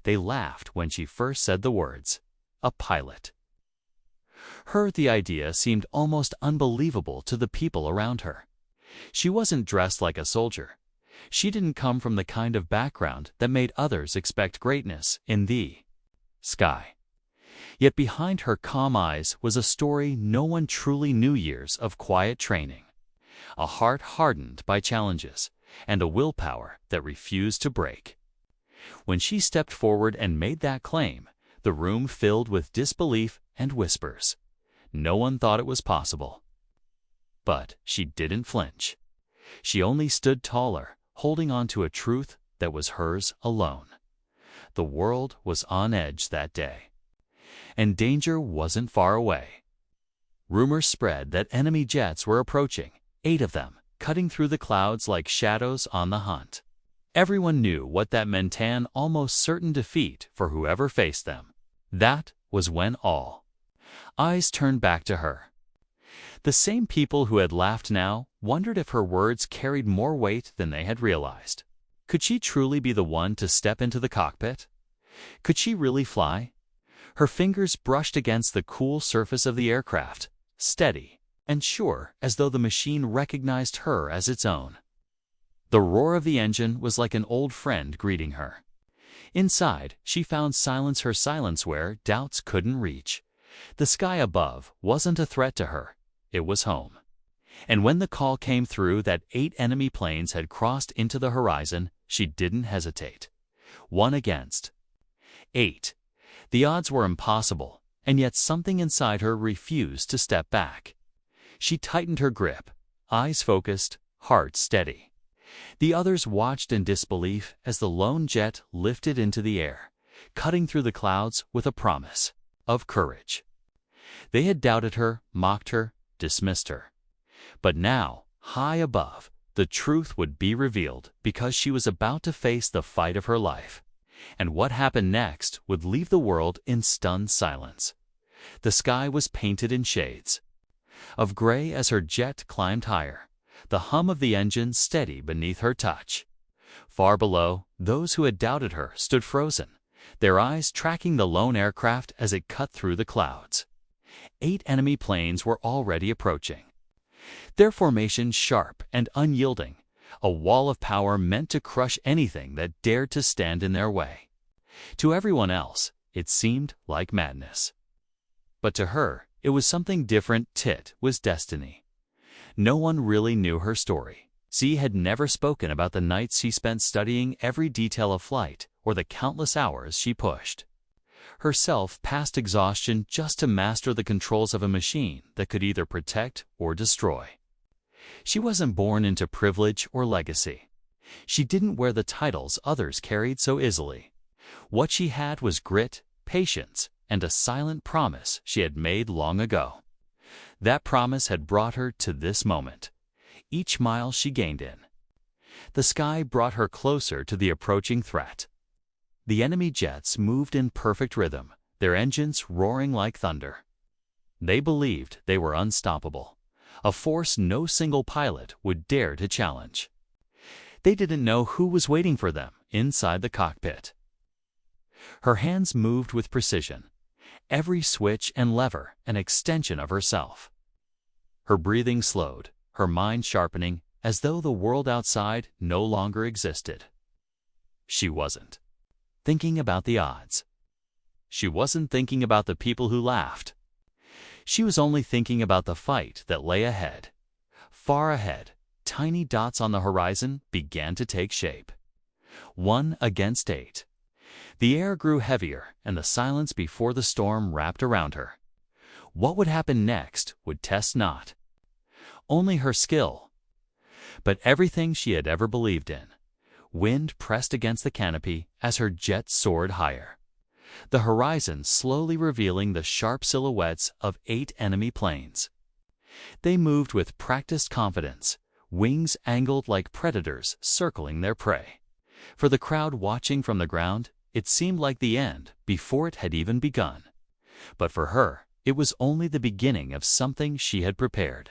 They laughed when she first said the words, "A pilot." The idea seemed almost unbelievable to the people around her. She wasn't dressed like a soldier. She didn't come from the kind of background that made others expect greatness in the sky. Yet behind her calm eyes was a story no one truly knew: years of quiet training, a heart hardened by challenges, and a willpower that refused to break. When she stepped forward and made that claim, the room filled with disbelief and whispers. No one thought it was possible. But she didn't flinch. She only stood taller, holding on to a truth that was hers alone. The world was on edge that day, and danger wasn't far away. Rumors spread that enemy jets were approaching, 8 of them, cutting through the clouds like shadows on the hunt. Everyone knew what that meant: an almost certain defeat for whoever faced them. That was when all eyes turned back to her. The same people who had laughed now wondered if her words carried more weight than they had realized. Could she truly be the one to step into the cockpit? Could she really fly? Her fingers brushed against the cool surface of the aircraft, steady and sure, as though the machine recognized her as its own. The roar of the engine was like an old friend greeting her. Inside, she found silence, her silence where doubts couldn't reach. The sky above wasn't a threat to her. It was home. And when the call came through that 8 enemy planes had crossed into the horizon, she didn't hesitate. 1 against 8. The odds were impossible, and yet something inside her refused to step back. She tightened her grip, eyes focused, heart steady. The others watched in disbelief as the lone jet lifted into the air, cutting through the clouds with a promise of courage. They had doubted her, mocked her, dismissed her. But now, high above, the truth would be revealed, because she was about to face the fight of her life. And what happened next would leave the world in stunned silence. The sky was painted in shades of gray as her jet climbed higher, the hum of the engine steady beneath her touch. Far below, those who had doubted her stood frozen, their eyes tracking the lone aircraft as it cut through the clouds. 8 enemy planes were already approaching, their formation sharp and unyielding, a wall of power meant to crush anything that dared to stand in their way. To everyone else, it seemed like madness. But to her, it was something different. It was destiny. No one really knew her story. She had never spoken about the nights she spent studying every detail of flight, or the countless hours she pushed herself past exhaustion just to master the controls of a machine that could either protect or destroy. She wasn't born into privilege or legacy. She didn't wear the titles others carried so easily. What she had was grit, patience, and a silent promise she had made long ago. That promise had brought her to this moment. Each mile she gained in the sky brought her closer to the approaching threat. The enemy jets moved in perfect rhythm, their engines roaring like thunder. They believed they were unstoppable, a force no single pilot would dare to challenge. They didn't know who was waiting for them inside the cockpit. Her hands moved with precision, every switch and lever an extension of herself. Her breathing slowed, her mind sharpening, as though the world outside no longer existed. She wasn't thinking about the odds. She wasn't thinking about the people who laughed. She was only thinking about the fight that lay ahead. Far ahead, tiny dots on the horizon began to take shape. 1 against 8. The air grew heavier, and the silence before the storm wrapped around her. What would happen next would test not only her skill, but everything she had ever believed in. Wind pressed against the canopy as her jet soared higher, the horizon slowly revealing the sharp silhouettes of 8 enemy planes. They moved with practiced confidence, wings angled like predators circling their prey. For the crowd watching from the ground, it seemed like the end before it had even begun. But for her, it was only the beginning of something she had prepared.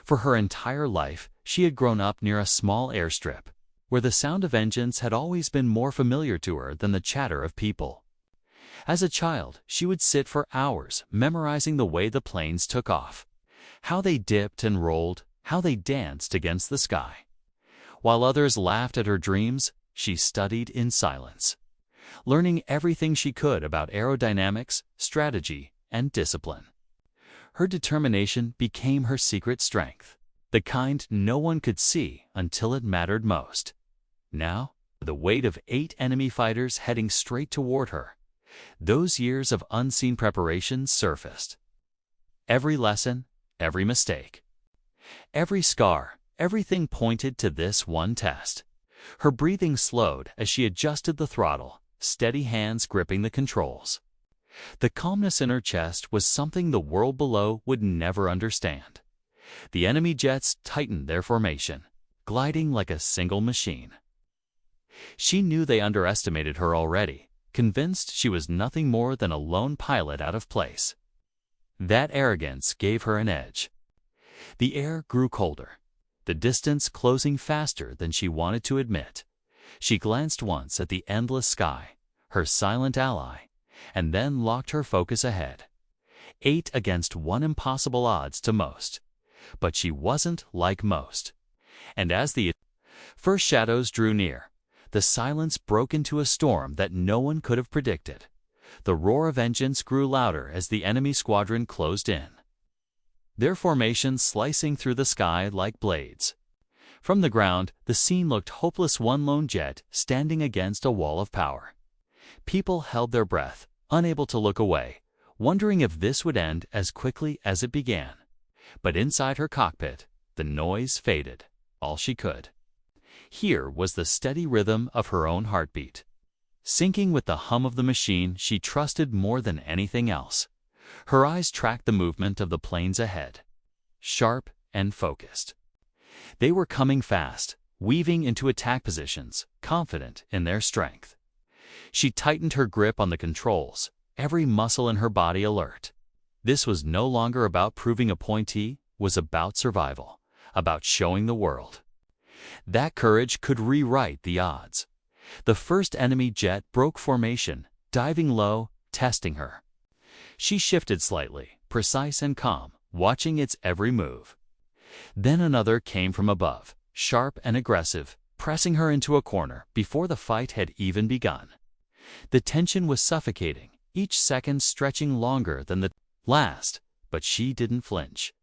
For her entire life, she had grown up near a small airstrip, where the sound of engines had always been more familiar to her than the chatter of people. As a child, she would sit for hours memorizing the way the planes took off, how they dipped and rolled, how they danced against the sky. While others laughed at her dreams, she studied in silence, learning everything she could about aerodynamics, strategy, and discipline. Her determination became her secret strength, the kind no one could see until it mattered most. Now, the weight of 8 enemy fighters heading straight toward her, those years of unseen preparation surfaced. Every lesson, every mistake, every scar, everything pointed to this one test. Her breathing slowed as she adjusted the throttle, steady hands gripping the controls. The calmness in her chest was something the world below would never understand. The enemy jets tightened their formation, gliding like a single machine. She knew they underestimated her already, convinced she was nothing more than a lone pilot out of place. That arrogance gave her an edge. The air grew colder, the distance closing faster than she wanted to admit. She glanced once at the endless sky, her silent ally, and then locked her focus ahead. 8 against 1 impossible odds to most. But she wasn't like most. And as the first shadows drew near, the silence broke into a storm that no one could have predicted. The roar of engines grew louder as the enemy squadron closed in, their formation slicing through the sky like blades. From the ground, the scene looked hopeless, one lone jet standing against a wall of power. People held their breath, unable to look away, wondering if this would end as quickly as it began. But inside her cockpit, the noise faded. All she could hear was the steady rhythm of her own heartbeat, syncing with the hum of the machine she trusted more than anything else. Her eyes tracked the movement of the planes ahead, sharp and focused. They were coming fast, weaving into attack positions, confident in their strength. She tightened her grip on the controls, every muscle in her body alert. This was no longer about proving a point, it was about survival, about showing the world. That courage could rewrite the odds. The first enemy jet broke formation, diving low, testing her. She shifted slightly, precise and calm, watching its every move. Then another came from above, sharp and aggressive, pressing her into a corner before the fight had even begun. The tension was suffocating, each second stretching longer than the last, but she didn't flinch.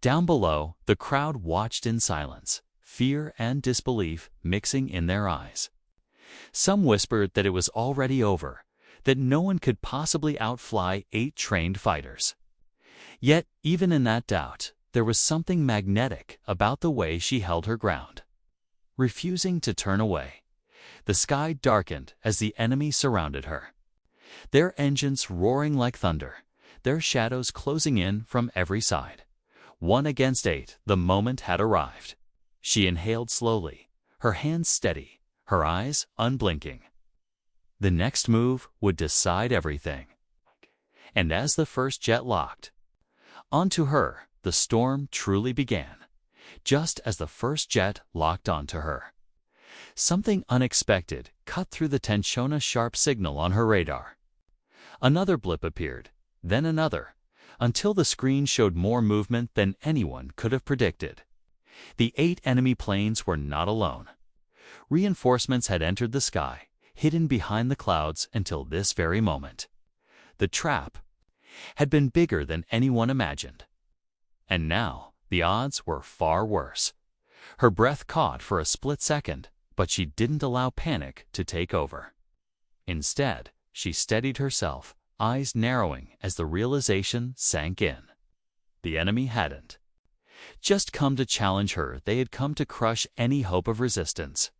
Down below, the crowd watched in silence, fear and disbelief mixing in their eyes. Some whispered that it was already over, that no one could possibly outfly 8 trained fighters. Yet, even in that doubt, there was something magnetic about the way she held her ground, refusing to turn away. The sky darkened as the enemy surrounded her, their engines roaring like thunder, their shadows closing in from every side. 1 against 8, the moment had arrived. She inhaled slowly, her hands steady, her eyes unblinking. The next move would decide everything. And as the first jet locked onto her, the storm truly began, just as the first jet locked onto her. Something unexpected cut through the tensiona sharp signal on her radar. Another blip appeared, then another, until the screen showed more movement than anyone could have predicted. The 8 enemy planes were not alone. Reinforcements had entered the sky, hidden behind the clouds until this very moment. The trap had been bigger than anyone imagined. And now, the odds were far worse. Her breath caught for a split second, but she didn't allow panic to take over. Instead, she steadied herself, eyes narrowing as the realization sank in. The enemy hadn't just come to challenge her, they had come to crush any hope of resistance.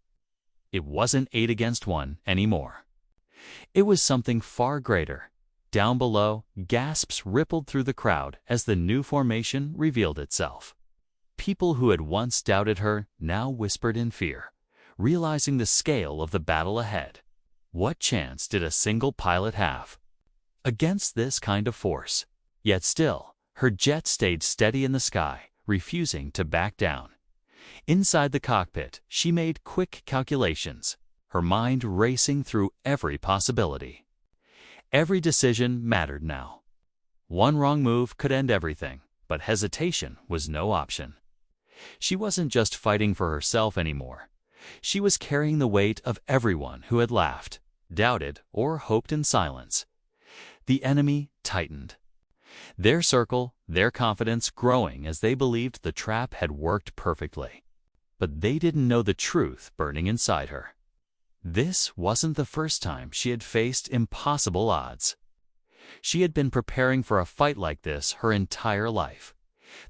It wasn't 8 against 1 anymore. It was something far greater. Down below, gasps rippled through the crowd as the new formation revealed itself. People who had once doubted her now whispered in fear, realizing the scale of the battle ahead. What chance did a single pilot have against this kind of force? Yet still, her jet stayed steady in the sky, refusing to back down. Inside the cockpit, she made quick calculations, her mind racing through every possibility. Every decision mattered now. One wrong move could end everything, but hesitation was no option. She wasn't just fighting for herself anymore. She was carrying the weight of everyone who had laughed, doubted, or hoped in silence. The enemy tightened. Their circle, their confidence growing as they believed the trap had worked perfectly. But they didn't know the truth burning inside her. This wasn't the first time she had faced impossible odds. She had been preparing for a fight like this her entire life.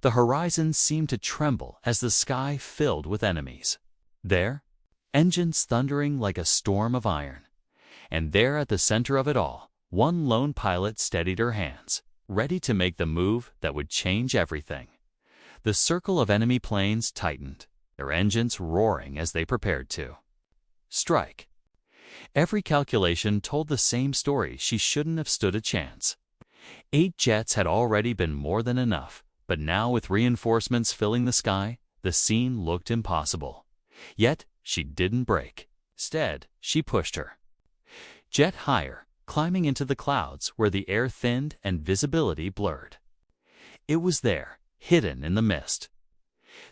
The horizon seemed to tremble as the sky filled with enemies. There, engines thundering like a storm of iron. And there at the center of it all, one lone pilot steadied her hands, ready to make the move that would change everything. The circle of enemy planes tightened, their engines roaring as they prepared to strike. Every calculation told the same story. She shouldn't have stood a chance. 8 jets had already been more than enough, but now with reinforcements filling the sky, the scene looked impossible. Yet she didn't break. Instead, she pushed her jet higher, climbing into the clouds where the air thinned and visibility blurred. It was there, hidden in the mist,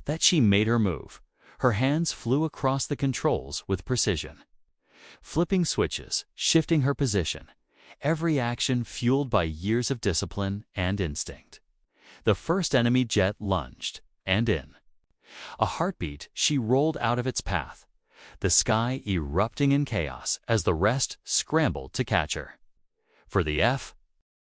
that she made her move. Her hands flew across the controls with precision, flipping switches, shifting her position, every action fueled by years of discipline and instinct. The first enemy jet lunged, and in a heartbeat she rolled out of its path, the sky erupting in chaos as the rest scrambled to catch her. For the F,